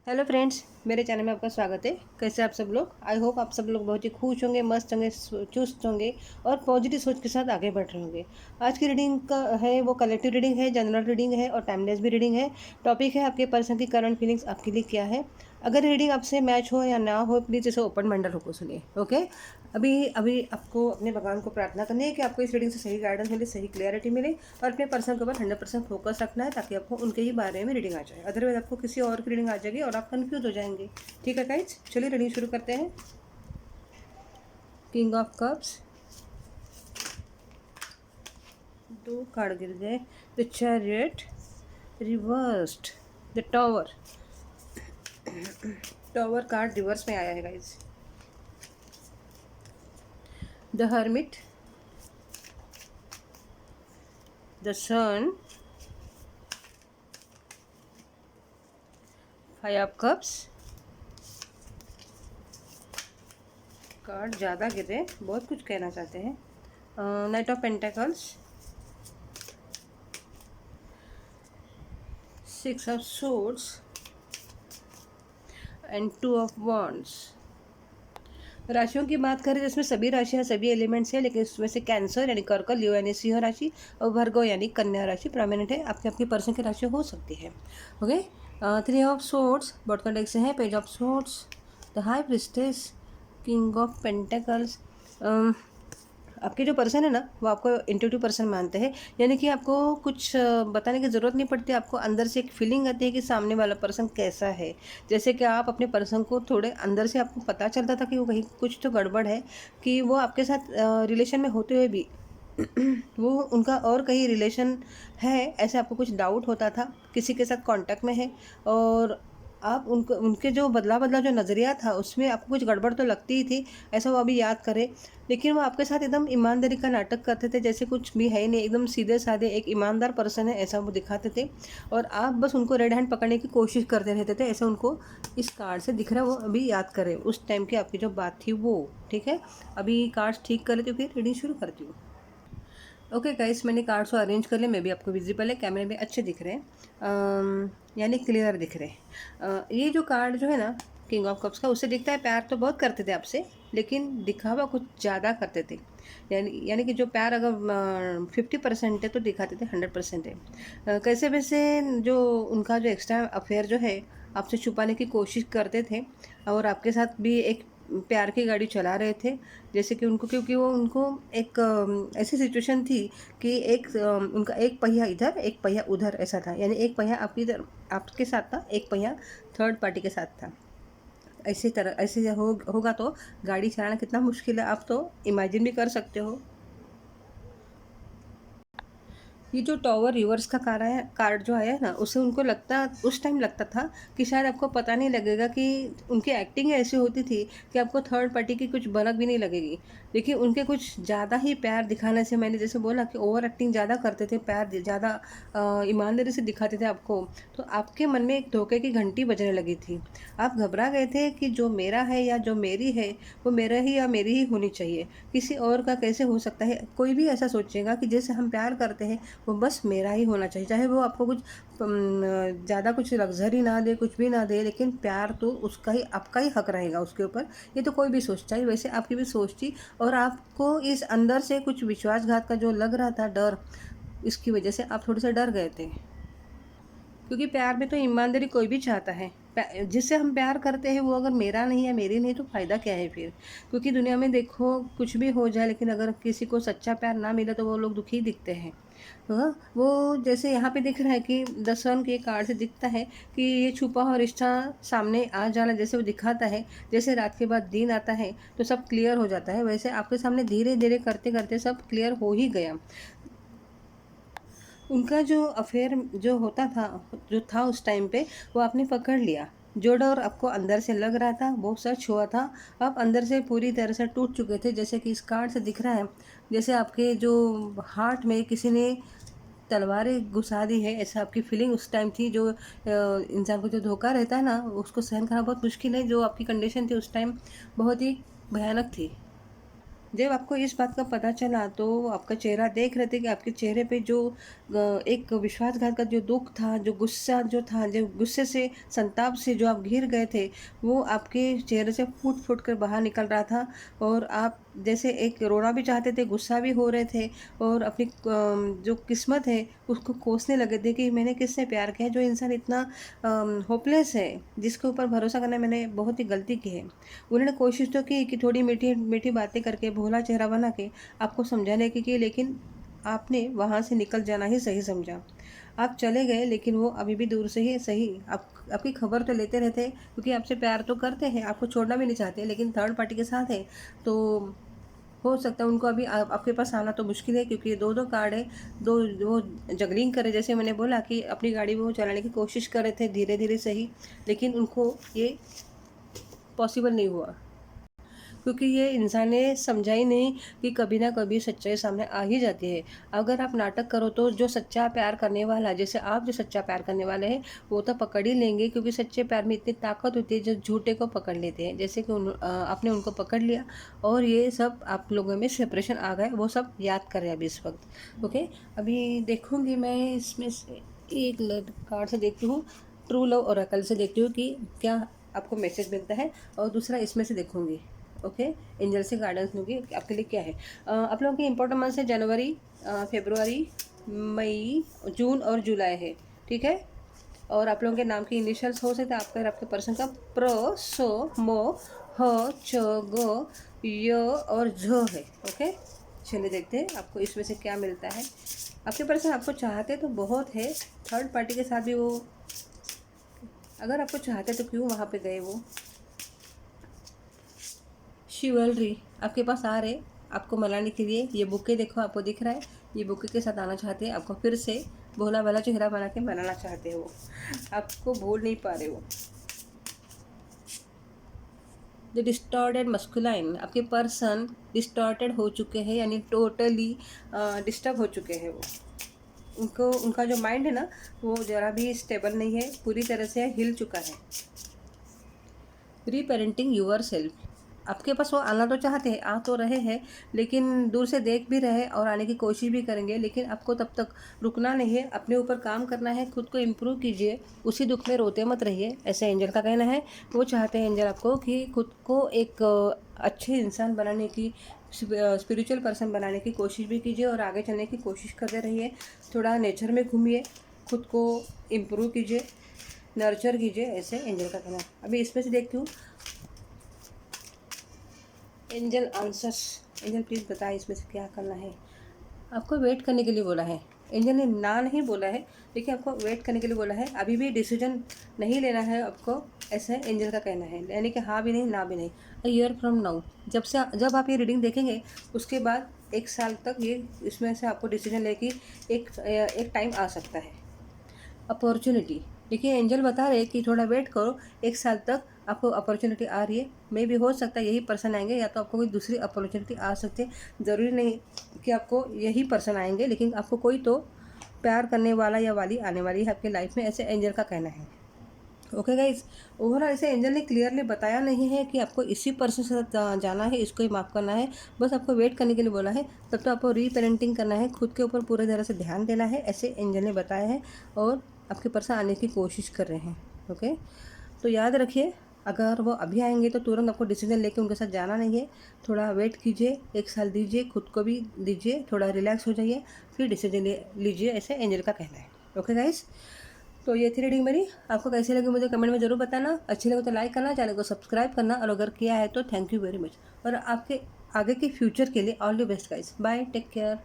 Hello friends, मेरे channel में आपका स्वागत है। कैसे आप सब लोग? आई होप आप सब लोग बहुत ही खुश होंगे, मस्त होंगे, चुस्त होंगे और पॉजिटिव सोच के साथ आगे बढ़ रहे होंगे। आज की रीडिंग का है वो कलेक्टिव रीडिंग है, जनरल रीडिंग है और टाइमलेस भी रीडिंग है। टॉपिक है आपके पर्सन की करंट फीलिंग्स आपके लिए क्या है। अगर रीडिंग आपसे मैच हो या ना हो, प्लीज़ इसे ओपन माइंडेड होकर सुनिए। ओके, अभी अभी आपको अपने भगवान को प्रार्थना करनी है कि आपको इस रीडिंग से सही गाइडेंस मिले, सही क्लियरिटी मिले और अपने पर्सन के ऊपर 100% फोकस रखना है ताकि आपको उनके ही बारे में रीडिंग आ जाए। अदरवाइज आपको किसी और की रीडिंग आ जाएगी और आप कंफ्यूज हो जाएंगे। ठीक है गाइज, चलिए रीडिंग शुरू करते हैं। किंग ऑफ कप्स, 2 कार्ड गिर गए। The chariot reversed, the tower. Tower card reverse में आया है guys. The hermit, the sun, 5 of cups. Card ज़्यादा गिरे, बहुत कुछ कहना चाहते हैं। Knight of pentacles, 6 of swords and 2 of wands. राशियों की बात करें जिसमें सभी राशियां सभी एलिमेंट्स हैं, लेकिन इसमें से कैंसर यानी कर्क, लियो यानी सिंह राशि और भर्गो यानी कन्या राशि प्रोमिनेंट है। आपके अपनी पर्सन की राशि हो सकती है। Okay, 3 of swords bottom deck से है। Page of swords, the high priestess, king of pentacles. आपके जो पर्सन है ना, वो आपको इंट्यूटिव पर्सन मानते हैं, यानी कि आपको कुछ बताने की ज़रूरत नहीं पड़ती। आपको अंदर से एक फीलिंग आती है कि सामने वाला पर्सन कैसा है। जैसे कि आप अपने पर्सन को थोड़े अंदर से आपको पता चलता था कि वो कहीं कुछ तो गड़बड़ है, कि वो आपके साथ रिलेशन में होते हुए भी वो उनका और कहीं रिलेशन है, ऐसे आपको कुछ डाउट होता था, किसी के साथ कांटेक्ट में है। और आप उनको उनके जो बदला बदला जो नज़रिया था उसमें आपको कुछ गड़बड़ तो लगती ही थी, ऐसा वो अभी याद करें। लेकिन वो आपके साथ एकदम ईमानदारी का नाटक करते थे, जैसे कुछ भी है ही नहीं, एकदम सीधे साधे एक ईमानदार पर्सन है ऐसा वो दिखाते थे। और आप बस उनको रेड हैंड पकड़ने की कोशिश करते रहते थे, ऐसा उनको इस कार्ड से दिख रहा है। वो अभी याद करें उस टाइम की आपकी जो बात थी वो। ठीक है, अभी कार्ड्स ठीक कर लेती हूँ, फिर रीडिंग शुरू करती हूँ। ओके गाइस, मैंने कार्ड्स को अरेंज कर लिया। मैं भी आपको विजिबल है, कैमरे में अच्छे दिख रहे हैं, यानी क्लियर दिख रहे हैं। ये जो कार्ड जो है ना किंग ऑफ कप्स का, उससे दिखता है प्यार तो बहुत करते थे आपसे, लेकिन दिखावा कुछ ज़्यादा करते थे। यानी कि जो प्यार अगर 50% है तो दिखाते थे 100% है। कैसे वैसे जो उनका जो एक्स्ट्रा अफेयर जो है आपसे छुपाने की कोशिश करते थे, और आपके साथ भी एक प्यार की गाड़ी चला रहे थे। जैसे कि उनको, क्योंकि वो उनको एक ऐसी सिचुएशन थी कि उनका एक पहिया इधर एक पहिया उधर ऐसा था, यानी एक पहिया आपकी इधर आपके साथ था, एक पहिया थर्ड पार्टी के साथ था। ऐसी तरह ऐसे होगा तो गाड़ी चलाना कितना मुश्किल है, आप तो इमेजिन भी कर सकते हो। ये जो टॉवर रिवर्स का कार्ड जो आया है ना, उससे उनको लगता, उस टाइम लगता था कि शायद आपको पता नहीं लगेगा कि उनकी एक्टिंग ऐसी होती थी कि आपको थर्ड पार्टी की कुछ भनक भी नहीं लगेगी। देखिए, उनके कुछ ज़्यादा ही प्यार दिखाने से, मैंने जैसे बोला कि ओवर एक्टिंग ज़्यादा करते थे, प्यार ज़्यादा ईमानदारी से दिखाते थे आपको, तो आपके मन में एक धोखे की घंटी बजने लगी थी। आप घबरा गए थे कि जो मेरा है या जो मेरी है वो मेरा ही या मेरी ही होनी चाहिए, किसी और का कैसे हो सकता है। कोई भी ऐसा सोचेगा कि जैसे हम प्यार करते हैं वो बस मेरा ही होना चाहिए, चाहे वो आपको कुछ ज़्यादा कुछ लग्जरी ना दे, कुछ भी ना दे, लेकिन प्यार तो उसका ही, आपका ही हक रहेगा उसके ऊपर। ये तो कोई भी सोचता है, वैसे आपकी भी सोच थी। और आपको इस अंदर से कुछ विश्वासघात का जो लग रहा था डर, इसकी वजह से आप थोड़े से डर गए थे। क्योंकि प्यार में तो ईमानदारी कोई भी चाहता है। जिससे हम प्यार करते हैं वो अगर मेरा नहीं है, मेरी नहीं, तो फ़ायदा क्या है फिर। क्योंकि दुनिया में देखो कुछ भी हो जाए, लेकिन अगर किसी को सच्चा प्यार ना मिले तो वो लोग दुखी दिखते हैं। हाँ, वो जैसे यहाँ पे दिख रहा है कि द सन के कार्ड से दिखता है कि ये छुपा हुआ रिश्ता सामने आ जाना, जैसे वो दिखाता है, जैसे रात के बाद दिन आता है तो सब क्लियर हो जाता है, वैसे आपके सामने धीरे धीरे करते करते सब क्लियर हो ही गया। उनका जो अफेयर जो होता था, जो था उस टाइम पे, वो आपने पकड़ लिया। जो डर आपको अंदर से लग रहा था वो सच हुआ था। आप अंदर से पूरी तरह से टूट चुके थे, जैसे कि इस कार्ड से दिख रहा है। जैसे आपके जो हार्ट में किसी ने तलवारें घुसा दी है, ऐसा आपकी फीलिंग उस टाइम थी। जो इंसान को जो धोखा रहता है ना, उसको सहन करना बहुत मुश्किल है। जो आपकी कंडीशन थी उस टाइम बहुत ही भयानक थी। जब आपको इस बात का पता चला तो आपका चेहरा देख रहे थे कि आपके चेहरे पे जो एक विश्वासघात का जो दुख था, जो गुस्सा जो था, जो गुस्से से, संताप से जो आप घिर गए थे, वो आपके चेहरे से फूट-फूट कर बाहर निकल रहा था और आप जैसे एक रोना भी चाहते थे, गुस्सा भी हो रहे थे और अपनी जो किस्मत है उसको कोसने लगे थे कि मैंने किससे प्यार किया, जो इंसान इतना होपलेस है, जिसके ऊपर भरोसा करना मैंने बहुत ही गलती की है। उन्होंने कोशिश तो की कि थोड़ी मीठी मीठी बातें करके भोला चेहरा बना के आपको समझाने की, लेकिन आपने वहाँ से निकल जाना ही सही समझा। आप चले गए लेकिन वो अभी भी दूर से ही सही आपकी खबर तो लेते रहते हैं, क्योंकि आपसे प्यार तो करते हैं, आपको छोड़ना भी नहीं चाहते, लेकिन थर्ड पार्टी के साथ है तो हो सकता है उनको अभी आपके पास आना तो मुश्किल है, क्योंकि 2-2 कार्ड है, 2 वो जगलिंग करे, जैसे मैंने बोला कि अपनी गाड़ी वो चलाने की कोशिश कर रहे थे धीरे-धीरे सही, लेकिन उनको ये पॉसिबल नहीं हुआ। क्योंकि ये इंसान ने समझा ही नहीं कि कभी ना कभी सच्चाई सामने आ ही जाती है। अगर आप नाटक करो तो जो सच्चा प्यार करने वाला, जैसे आप जो सच्चा प्यार करने वाले हैं, वो तो पकड़ ही लेंगे, क्योंकि सच्चे प्यार में इतनी ताकत होती है जो झूठे को पकड़ लेते हैं। जैसे कि आपने उनको पकड़ लिया और ये सब आप लोगों में सेपरेशन आ गए, वो सब याद कर रहे हैं अभी इस वक्त। ओके, अभी देखूंगी मैं इसमें से एक कार्ड से देखती हूँ, ट्रू लव ओरेकल से देखती हूँ कि क्या आपको मैसेज मिलता है, और दूसरा इसमें से देखूंगी। ओके, एंजल से गाइडेंस लूँगी आपके लिए क्या है। आप लोगों की इंपॉर्टेंट मंथ है जनवरी, फरवरी, मई, जून और जुलाई है, ठीक है। और आप लोगों के नाम की इनिशियल्स हो सकते हैं आपका और आपके पर्सन का प्र, सो, मो, ह, च, ग, य और झ है। ओके, चलिए देखते हैं आपको इसमें से क्या मिलता है। आपके पर्सन आपको चाहते तो बहुत है, थर्ड पार्टी के साथ भी वो, अगर आपको चाहते तो क्यों वहाँ पे गए वो। शिवलरी आपके पास आ रहे आपको मनाने के लिए, ये बुके देखो आपको दिख रहा है, ये बुके के साथ आना चाहते हैं, आपको फिर से भोला भाला चेहरा बना के मनाना चाहते हो, आपको भूल नहीं पा रहे हो। द डिस्टॉर्टेड मस्कुलाइन, आपके पर्सन डिस्टॉर्टेड हो चुके हैं, यानी टोटली डिस्टर्ब हो चुके हैं वो। उनको उनका जो माइंड है ना, वो ज़रा भी स्टेबल नहीं है, पूरी तरह से हिल चुका है। रीपेरेंटिंग यूर सेल्फ, आपके पास वो आना तो चाहते हैं, आ तो रहे हैं, लेकिन दूर से देख भी रहे और आने की कोशिश भी करेंगे, लेकिन आपको तब तक रुकना नहीं है, अपने ऊपर काम करना है, खुद को इम्प्रूव कीजिए, उसी दुख में रोते मत रहिए, ऐसे एंजल का कहना है। वो चाहते हैं एंजल आपको कि खुद को एक अच्छे इंसान बनाने की, स्पिरिचुअल पर्सन बनाने की कोशिश भी कीजिए और आगे चलने की कोशिश करते रहिए। थोड़ा नेचर में घूमिए, खुद को इम्प्रूव कीजिए, नर्चर कीजिए, ऐसे एंजल का कहना है। अभी इसमें से देखती हूँ एंजल आंसर्स। एंजल प्लीज़ बताएं इसमें से क्या करना है। आपको वेट करने के लिए बोला है, एंजल ने ना नहीं बोला है, लेकिन आपको वेट करने के लिए बोला है, अभी भी डिसीजन नहीं लेना है आपको, ऐसा एंजल का कहना है, यानी कि हाँ भी नहीं ना भी नहीं। अ ईयर फ्रॉम नाउ, जब आप ये रीडिंग देखेंगे उसके बाद 1 साल तक ये इसमें से आपको डिसीजन लेके एक टाइम आ सकता है। अपॉर्चुनिटी, देखिए एंजल बता रहे हैं कि थोड़ा वेट करो, 1 साल तक आपको अपॉर्चुनिटी आ रही है, मे भी हो सकता है यही पर्सन आएंगे, या तो आपको कोई दूसरी अपॉर्चुनिटी आ सकती है, ज़रूरी नहीं कि आपको यही पर्सन आएंगे, लेकिन आपको कोई तो प्यार करने वाला या वाली आने वाली है आपके लाइफ में, ऐसे एंजल का कहना है। ओके गाइज, ओवरऑल ऐसे एंजल ने क्लियरली बताया नहीं है कि आपको इसी पर्सन के साथ जाना है, इसको ही माफ़ करना है, बस आपको वेट करने के लिए बोला है, तब तो आपको रीपेरेंटिंग करना है, खुद के ऊपर पूरे तरह से ध्यान देना है, ऐसे एंजल ने बताया है, और आपके पर्सन आने की कोशिश कर रहे हैं। ओके, तो याद रखिए, अगर वो अभी आएंगे तो तुरंत आपको डिसीजन लेके उनके साथ जाना नहीं है, थोड़ा वेट कीजिए, 1 साल दीजिए, खुद को भी दीजिए, थोड़ा रिलैक्स हो जाइए, फिर डिसीजन लीजिए, ऐसे एंजल का कहना है। ओके गाइस, तो ये थी रीडिंग मेरी, आपको कैसी लगी मुझे कमेंट में ज़रूर बताना, अच्छी लगे तो लाइक करना, चैनल को सब्सक्राइब करना, और अगर किया है तो थैंक यू वेरी मच, और आपके आगे के फ्यूचर के लिए all the best guys, bye, take care.